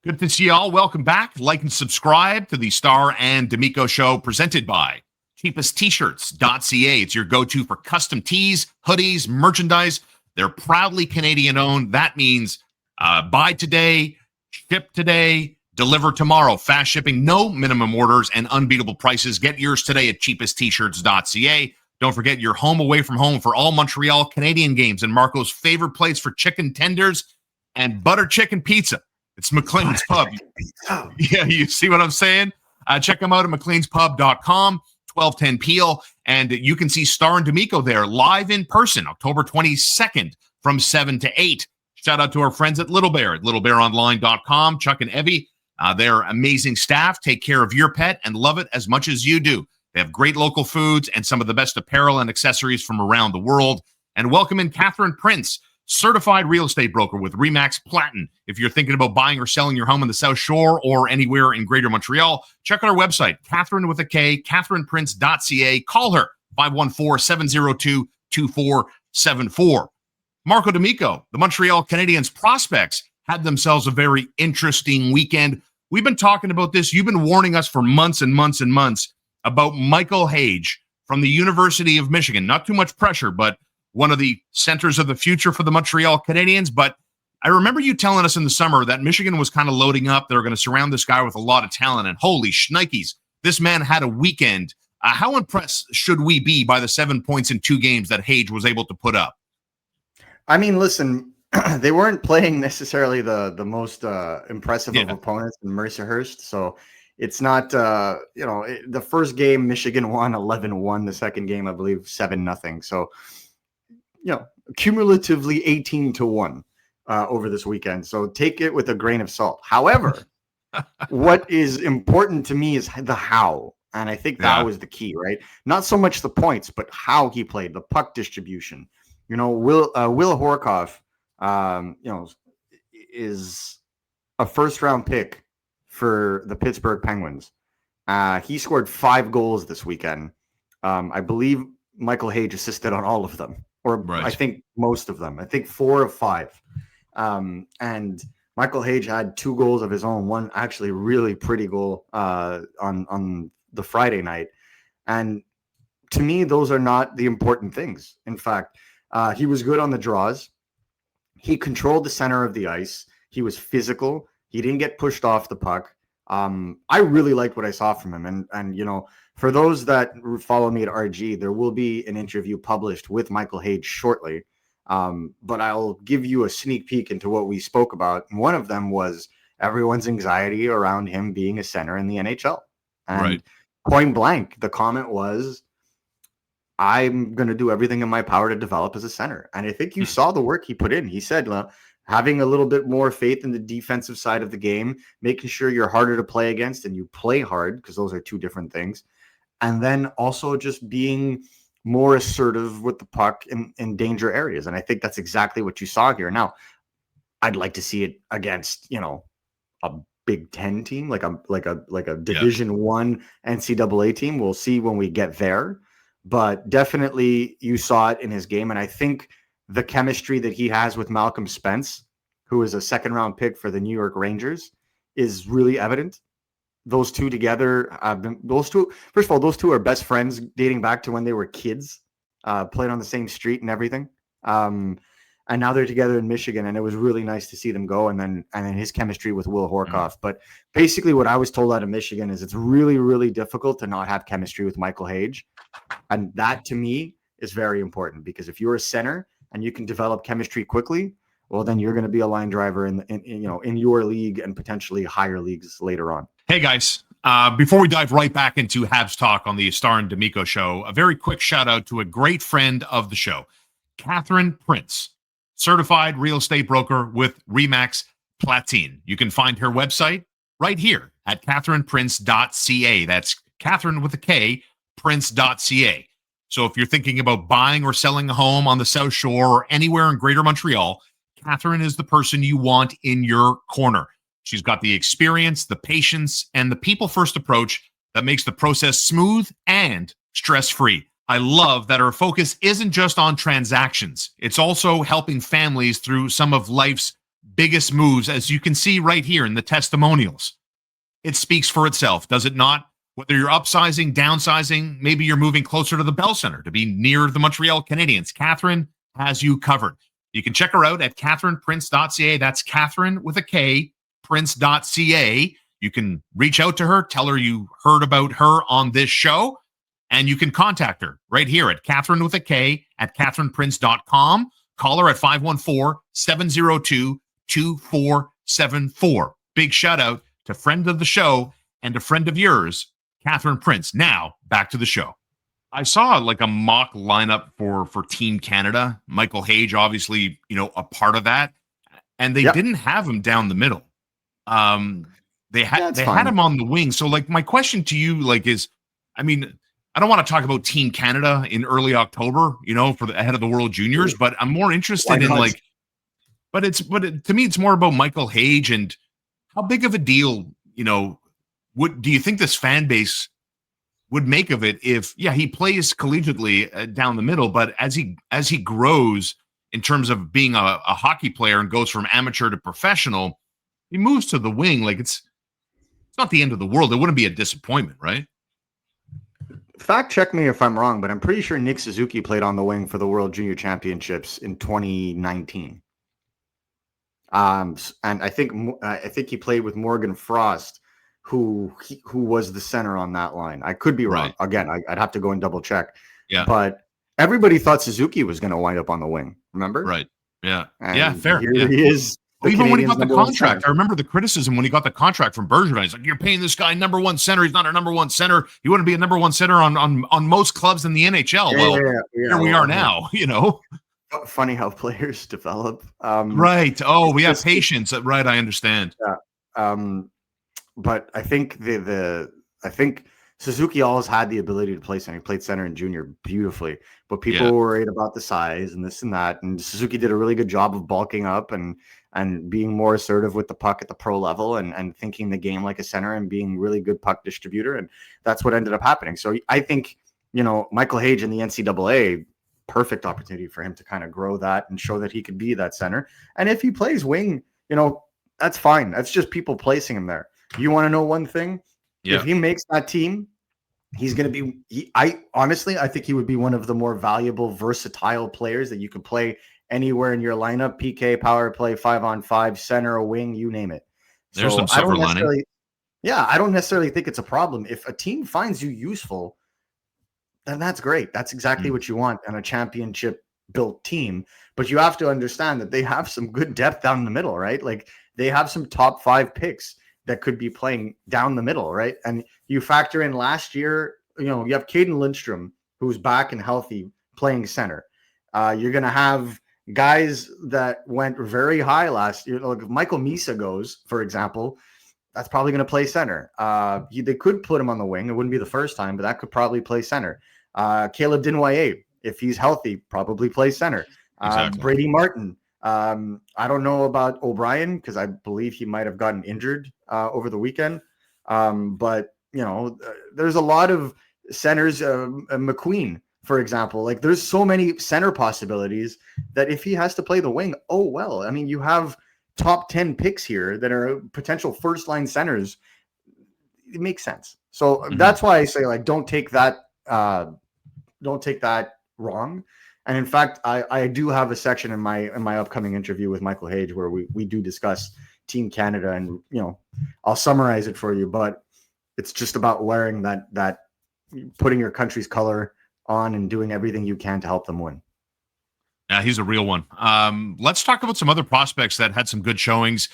Good to see y'all. Welcome back. Like and subscribe to the Starr and D'Amico Show presented by cheapesttshirts.ca. It's your go-to for custom tees, hoodies, merchandise. They're proudly Canadian owned. That means buy today, ship today, deliver tomorrow. Fast shipping, no minimum orders, and unbeatable prices. Get yours today at cheapesttshirts.ca. Don't forget your home away from home for all Montreal Canadian games and Marco's favorite place for chicken tenders and butter chicken pizza. It's McLean's Pub. Yeah, you see what I'm saying? Check them out at mcleanspub.com, 1210 Peel, and you can see Starr and D'Amico there live in person, October 22nd from 7 to 8. Shout out to our friends at Little Bear at littlebearonline.com. Chuck and Evie, they're amazing staff, take care of your pet, and love it as much as you do. They have great local foods and some of the best apparel and accessories from around the world. And welcome in Catherine Prince, certified real estate broker with RE/MAX Platinum. If you're thinking about buying or selling your home in the South Shore or anywhere in Greater Montreal, check out our website, Catherine with a K, catherineprince.ca. Call her, 514-702-2474. Marco D'Amico, the Montreal Canadiens prospects had themselves a very interesting weekend. We've been talking about this. You've been warning us for months and months and months about Michael Hage from the University of Michigan. Not too much pressure, but one of the centers of the future for the Montreal Canadiens. But I remember you telling us in the summer that Michigan was kind of loading up. They were going to surround this guy with a lot of talent. And holy shnikes, this man had a weekend. How impressed should we be by the 7 points in 2 games that Hage was able to put up? I mean, listen, they weren't playing necessarily the most impressive of opponents in Mercyhurst. So it's not, the first game, Michigan won 11-1. The second game, I believe, 7-0. So, cumulatively 18-1 over this weekend. So take it with a grain of salt. However, what is important to me is the how. And I think that was the key, right? Not so much the points, but how he played, the puck distribution. Will Horkoff, is a first-round pick for the Pittsburgh Penguins. He scored 5 goals this weekend. I believe Michael Hage assisted on all of them. I think most of them. I think 4 of 5. And Michael Hage had 2 goals of his own. One actually really pretty goal on the Friday night. And to me, those are not the important things. In fact, he was good on the draws. He controlled the center of the ice. He was physical. He didn't get pushed off the puck. I really liked what I saw from him. And for those that follow me at RG, there will be an interview published with Michael Hage shortly. But I'll give you a sneak peek into what we spoke about. And one of them was everyone's anxiety around him being a center in the NHL. And point blank, the comment was, I'm going to do everything in my power to develop as a center. And I think you saw the work he put in. He said, having a little bit more faith in the defensive side of the game, making sure you're harder to play against and you play hard, because those are 2 different things. And then also just being more assertive with the puck in danger areas. And I think that's exactly what you saw here. Now, I'd like to see it against, a Big Ten team, like a Division I NCAA team. We'll see when we get there. But definitely you saw it in his game. And I think the chemistry that he has with Malcolm Spence, who is a 2nd-round pick for the New York Rangers, is really evident. Those 2 together, first of all, those 2 are best friends dating back to when they were kids, played on the same street and everything. And now they're together in Michigan, and it was really nice to see them go. And then his chemistry with Will Horkoff. But basically what I was told out of Michigan is it's really, really difficult to not have chemistry with Michael Hage. And that to me is very important, because if you're a center and you can develop chemistry quickly, well, then you're going to be a line driver in your league and potentially higher leagues later on. Hey guys, before we dive right back into Habs talk on the Starr and D'Amico show, a very quick shout out to a great friend of the show, Catherine Prince, certified real estate broker with RE/MAX Platinum. You can find her website right here at catherineprince.ca. That's Catherine with a K, prince.ca. So if you're thinking about buying or selling a home on the South Shore or anywhere in Greater Montreal, Catherine is the person you want in your corner. She's got the experience, the patience, and the people-first approach that makes the process smooth and stress-free. I love that her focus isn't just on transactions. It's also helping families through some of life's biggest moves, as you can see right here in the testimonials. It speaks for itself, does it not? Whether you're upsizing, downsizing, maybe you're moving closer to the Bell Center to be near the Montreal Canadiens. Catherine has you covered. You can check her out at catherineprince.ca. That's Catherine with a K, prince.ca. You can reach out to her, tell her you heard about her on this show, and you can contact her right here at Catherine with a K at catherineprince.com. Call her at 514-702-2474. Big shout out to friend of the show and a friend of yours, Catherine Prince. Now, back to the show. I saw like a mock lineup for Team Canada. Michael Hage, obviously, a part of that. And they didn't have him down the middle. They had him on the wing. So, like, my question to you, like, is, I mean, I don't want to talk about Team Canada in early October, for the ahead of the World Juniors, but I'm more interested in like, to me, it's more about Michael Hage and how big of a deal, what do you think this fan base would make of it if, he plays collegiately down the middle, but as he grows in terms of being a hockey player and goes from amateur to professional, he moves to the wing. Like it's not the end of the world. It wouldn't be a disappointment, right? Fact check me if I'm wrong, but I'm pretty sure Nick Suzuki played on the wing for the World Junior Championships in 2019. And I think he played with Morgan Frost, who was the center on that line. I could be wrong. Right. Again, I'd have to go and double check. Yeah. But everybody thought Suzuki was going to wind up on the wing. Remember? Right. Yeah. And fair. Here he is. Even when he got the contract, I remember the criticism when he got the contract from Bergevin. He's like, "You're paying this guy number one center. He's not a number one center. He wouldn't be a number one center on most clubs in the NHL." Here we are now. Funny how players develop. Right. Oh, we have patience. Right. I understand. Yeah. But I think I think Suzuki always had the ability to play center. He played center in junior beautifully, but people were worried about the size and this and that. And Suzuki did a really good job of bulking up and being more assertive with the puck at the pro level and thinking the game like a center and being really good puck distributor. And that's what ended up happening. So I think, Michael Hage in the NCAA, perfect opportunity for him to kind of grow that and show that he could be that center. And if he plays wing, that's fine. That's just people placing him there. You want to know one thing? Yeah. If he makes that team, he's going to be, I think he would be one of the more valuable, versatile players that you could play anywhere in your lineup, PK, power play, 5-on-5, center, a wing, you name it. There's some silver lining. Yeah, I don't necessarily think it's a problem. If a team finds you useful, then that's great. That's exactly what you want on a championship-built team. But you have to understand that they have some good depth down the middle, right? Like, they have some top 5 picks that could be playing down the middle, right? And you factor in last year, you have Caden Lindstrom, who's back and healthy, playing center. You're going to have guys that went very high last year. Like if Michael Misa goes, for example, that's probably going to play center. They could put him on the wing. It wouldn't be the first time, but that could probably play center. Caleb Dinoyer, if he's healthy, probably play center. Exactly. Brady Martin. I don't know about O'Brien because I believe he might have gotten injured over the weekend. But there's a lot of centers. McQueen, for example, like there's so many center possibilities that if he has to play the wing, oh well. I mean, you have top 10 picks here that are potential first line centers. It makes sense. So that's why I say like don't take that wrong. And in fact, I do have a section in my upcoming interview with Michael Hage where we do discuss Team Canada, and I'll summarize it for you. But it's just about wearing that putting your country's color on and doing everything you can to help them win. Yeah, he's a real one. Let's talk about some other prospects that had some good showings.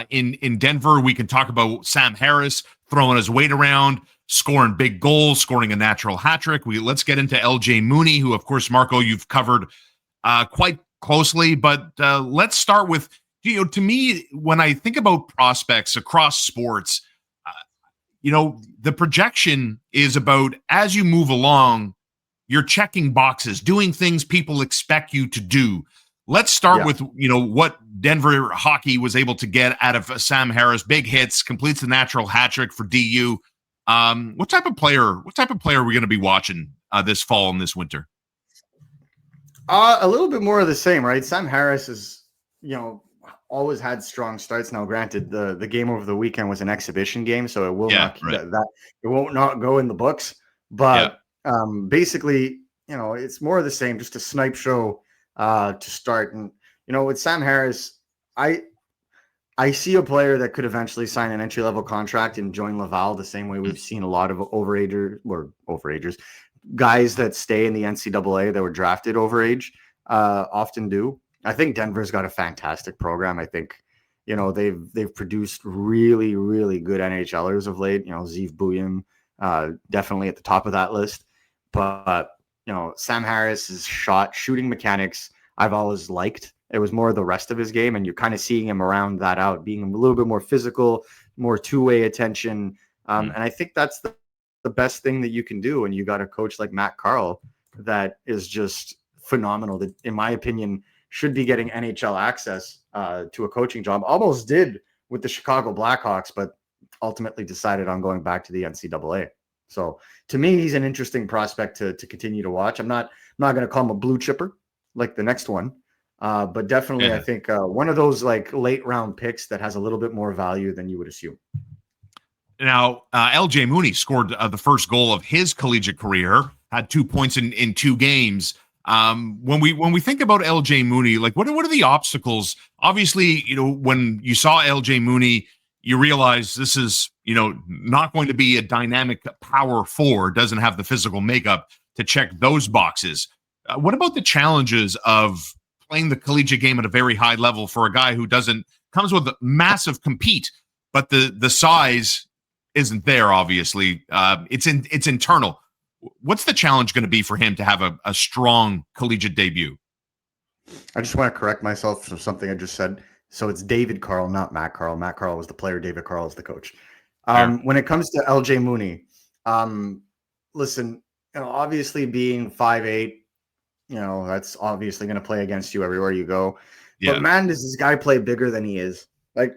In Denver, we can talk about Sam Harris throwing his weight around, scoring big goals, scoring a natural hat trick. Let's get into LJ Mooney, who, of course, Marco, you've covered quite closely. But let's start with, to me, when I think about prospects across sports, the projection is about as you move along, you're checking boxes, doing things people expect you to do. Let's start with, what Denver hockey was able to get out of Sam Harris. Big hits, completes the natural hat trick for DU. What type of player are we going to be watching this fall and this winter? A little bit more of the same, right? Sam Harris is, always had strong starts. Now, granted, the game over the weekend was an exhibition game, so it will not right. that it won't not go in the books. But basically, it's more of the same, just a snipe show to start. And with Sam Harris, I see a player that could eventually sign an entry-level contract and join Laval the same way we've seen a lot of overagers, guys that stay in the NCAA that were drafted overage often do. I think Denver's got a fantastic program. I think, they've produced really, really good NHLers of late. Zeev Buium, definitely at the top of that list. But, Sam Harris's shooting mechanics, I've always liked. It was more the rest of his game, and you're kind of seeing him around that out, being a little bit more physical, more two-way attention. And I think that's the best thing that you can do. And you got a coach like Matt Carl that is just phenomenal, that, in my opinion, should be getting NHL access to a coaching job. Almost did with the Chicago Blackhawks, but ultimately decided on going back to the NCAA. So to me, he's an interesting prospect to continue to watch. I'm not going to call him a blue chipper like the next one. But definitely, I think one of those like late round picks that has a little bit more value than you would assume. Now, LJ Mooney scored the first goal of his collegiate career, had 2 points in 2 games. When we think about LJ Mooney, like what are the obstacles? Obviously, when you saw LJ Mooney, you realize this is, not going to be a dynamic power forward, doesn't have the physical makeup to check those boxes. What about the challenges of playing the collegiate game at a very high level for a guy who comes with a massive compete, but the size isn't there, obviously. It's internal. What's the challenge going to be for him to have a strong collegiate debut? I just want to correct myself for something I just said. So it's David Carl, not Matt Carl. Matt Carl was the player. David Carl is the coach. When it comes to LJ Mooney, listen, obviously being 5'8", that's obviously going to play against you everywhere you go. Yeah. But man, does this guy play bigger than he is? I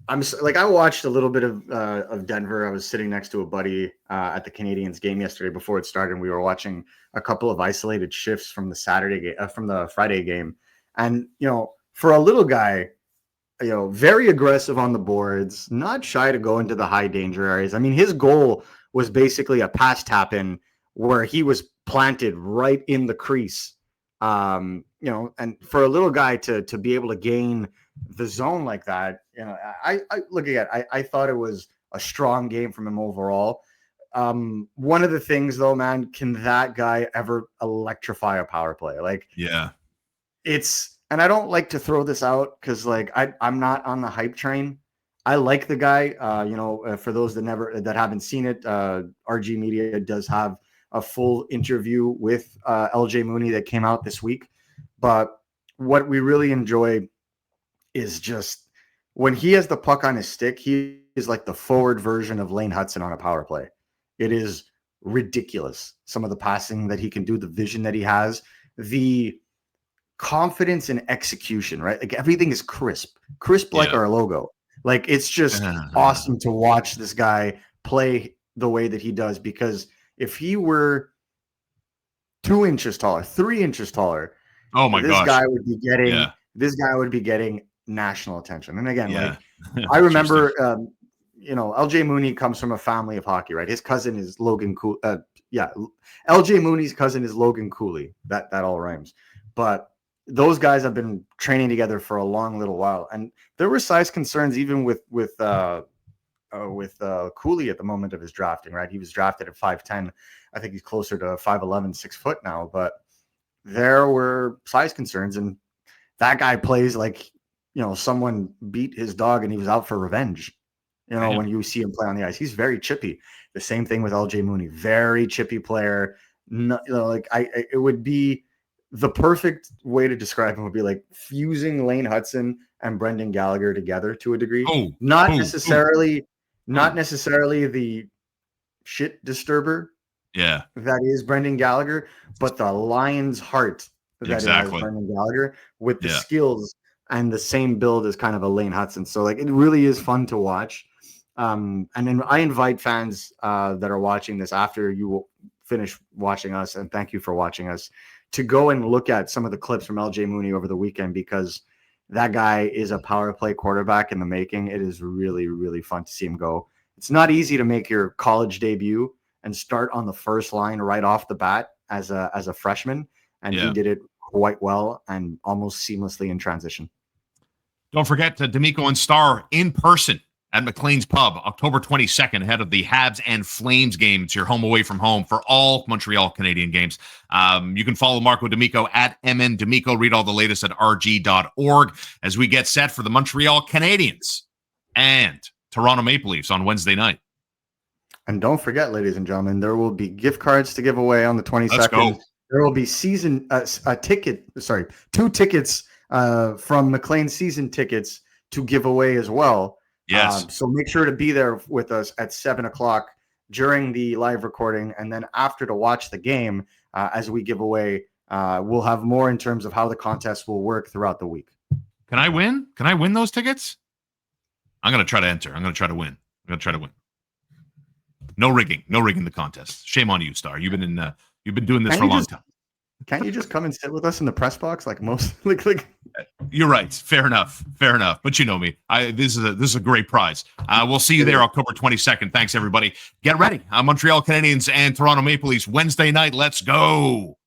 watched a little bit of Denver. I was sitting next to a buddy at the Canadiens game yesterday before it started, and we were watching a couple of isolated shifts from the Friday game. And for a little guy, very aggressive on the boards, not shy to go into the high danger areas. I mean, his goal was basically a pass tap in where he was planted right in the crease. And for a little guy to be able to gain the zone like that, I look at it. I thought it was a strong game from him overall. One of the things though, man, can that guy ever electrify a power play? And I don't like to throw this out because I'm not on the hype train. I like the guy. For those that haven't seen it, RG Media does have a full interview with LJ Mooney that came out this week. But what we really enjoy is just when he has the puck on his stick, he is like the forward version of Lane Hudson on a power play. It is ridiculous. Some of the passing that he can do, the vision that he has, the confidence and execution, right? Like everything is crisp like our logo. Like it's just awesome to watch this guy play the way that he does, because if he were 2 inches taller, 3 inches taller, oh my gosh, this guy would be getting national attention. And again, I remember, LJ Mooney comes from a family of hockey, right? His cousin is Logan Cooley. LJ Mooney's cousin is Logan Cooley. That all rhymes. But those guys have been training together for a long little while, and there were size concerns even with Cooley at the moment of his drafting, right? He was drafted at 5'10". I think he's closer to 5'11", 6 foot now, but there were size concerns, and that guy plays like, someone beat his dog and he was out for revenge. When you see him play on the ice, he's very chippy. The same thing with LJ Mooney, very chippy player. It would be the perfect way to describe him would be like fusing Lane Hudson and Brendan Gallagher together to a degree. Not necessarily the shit disturber. Yeah. That is Brendan Gallagher, but the lion's heart that has Brendan Gallagher with the skills and the same build as kind of a Lane Hudson. So it really is fun to watch. And then I invite fans that are watching this after you will finish watching us, and thank you for watching us, to go and look at some of the clips from LJ Mooney over the weekend, because that guy is a power play quarterback in the making. It is really, really fun to see him go. It's not easy to make your college debut and start on the first line right off the bat as a freshman, and he did it quite well and almost seamlessly in transition. Don't forget D'Amico and Starr in person at McLean's Pub, October 22nd, ahead of the Habs and Flames game. It's your home away from home for all Montreal Canadian games. You can follow Marco D'Amico at MN D'Amico. Read all the latest at rg.org as we get set for the Montreal Canadiens and Toronto Maple Leafs on Wednesday night. And don't forget, ladies and gentlemen, there will be gift cards to give away on the 22nd. Let's go. There will be two tickets from McLean season tickets to give away as well. Yes. So make sure to be there with us at 7:00 during the live recording, and then after to watch the game as we give away. We'll have more in terms of how the contest will work throughout the week. Can I win? Can I win those tickets? I'm going to try to enter. I'm going to try to win. No rigging the contest. Shame on you, Starr. You've been doing this for a long time. Can't you just come and sit with us in the press box like most? Like You're right. Fair enough. But you know me. This is a great prize. We'll see you there October 22nd. Thanks everybody. Get ready. Montreal Canadiens and Toronto Maple Leafs Wednesday night. Let's go.